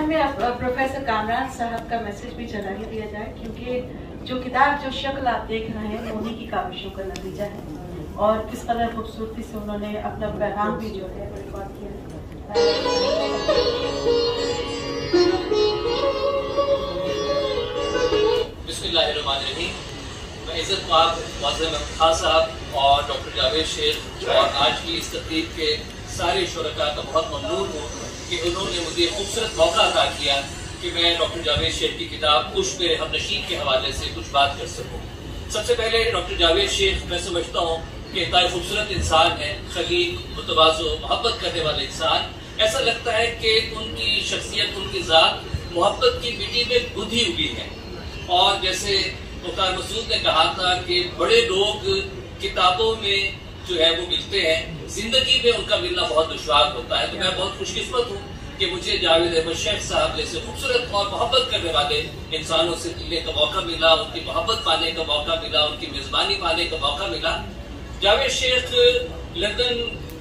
हमें प्रोफेसर कामरान साहब का मैसेज भी चला ही दिया जाए, क्योंकि जो किताब जो शक्ल आप देख रहे हैं उन्हीं की काविशों का नतीजा है और किस कदर खूबसूरती से उन्होंने अपना पैगाम भी जो है रिकॉर्ड किया। बिस्मिल्लाहिर्रहमानिर्रहीम। मैं इज़्ज़त माब मुअज़्ज़म खान साहब और डॉक्टर जावेद शेख और आज की इस तकरीब के सारे शुरका का बहुत ममनून हूँ कि उन्होंने मुझे खूबसूरत मौका अता किया कि मैं डॉक्टर जावेद शेख की किताब पुष्प हमनशीन के हवाले से कुछ बात कर सकूँ। सबसे पहले डॉक्टर जावेद शेख मैं समझता हूँ कि इतना खूबसूरत इंसान है, खलीक, मुतवाज़ो, मोहब्बत करने वाले इंसान। ऐसा लगता है कि उनकी शख्सियत, उनकी ज़ात मोहब्बत की मिट्टी में गुंधी हुई है। और जैसे मुख्तार मसूद ने कहा था कि बड़े लोग किताबों में जो है वो मिलते हैं, जिंदगी में उनका मिलना बहुत दुश्वार होता है। तो मैं बहुत खुशकिस्मत हूँ कि मुझे जावेद अहमद शेख साहब जैसे खूबसूरत और मोहब्बत करने वाले इंसानों से मिलने का मौका मिला, उनकी मोहब्बत पाने का मौका मिला, उनकी मेजबानी पाने का मौका मिला। जावेद शेख लंदन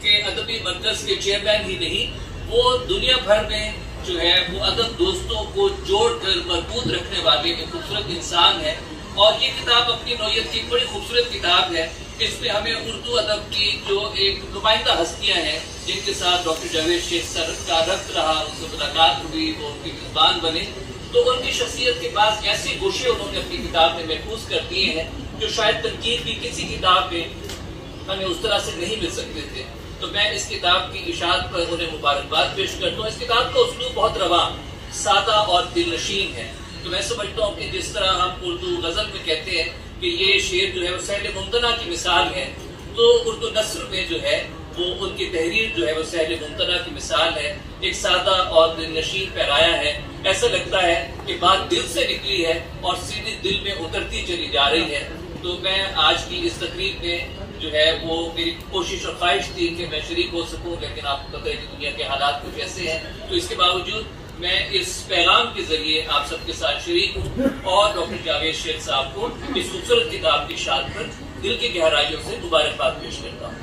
के अदबी मरकज के चेयरमैन ही नहीं, वो दुनिया भर में जो है वो अदब दोस्तों को जोड़कर मजबूत रखने वाले एक खूबसूरत इंसान है। और ये किताब अपनी नौयत की बड़ी खूबसूरत किताब है। इसमें हमें उर्दू अदब की जो एक नुमाइंदा हस्तियां हैं जिनके साथ डॉक्टर जावेद शेख सर का रब्त रहा, उनसे मुलाकात हुई, वो उनकी मेजबान बने, तो उनकी शख्सियत के पास ऐसे गोशे उन्होंने अपनी किताब में महफूज कर दिए हैं जो शायद तनकीद की किसी किताब में हमें उस तरह से नहीं मिल सकते थे। तो मैं इस किताब की इशाअत पर उन्हें मुबारकबाद पेश करता हूँ। इस किताब का उसलूब बहुत रवा, सादा और दिलनशीन है। तो मैं समझता हूँ कि जिस तरह हम उर्दू गजल में कहते हैं कि ये शेर जो है वो सहल मुमतना की मिसाल है, तो उर्दू नस्र में जो है वो उनकी तहरीर जो है वो सहल मुमतना की मिसाल है। एक सादा और दिलनशीन पैराया है। ऐसा लगता है कि बात दिल से निकली है और सीधे दिल में उतरती चली जा रही है। तो मैं आज की इस तकरीब में जो है वो मेरी कोशिश और ख्वाहिश थी कि मैं शरीक हो सकूं, लेकिन आपको पता है कि दुनिया के हालात कुछ ऐसे हैं। तो इसके बावजूद मैं इस पैगाम के जरिए आप सबके साथ शरीक हूँ और डॉक्टर जावेद शेख साहब को इस खूबसूरत किताब की शाद पर दिल की गहराइयों से मुबारकबाद पेश करता हूँ।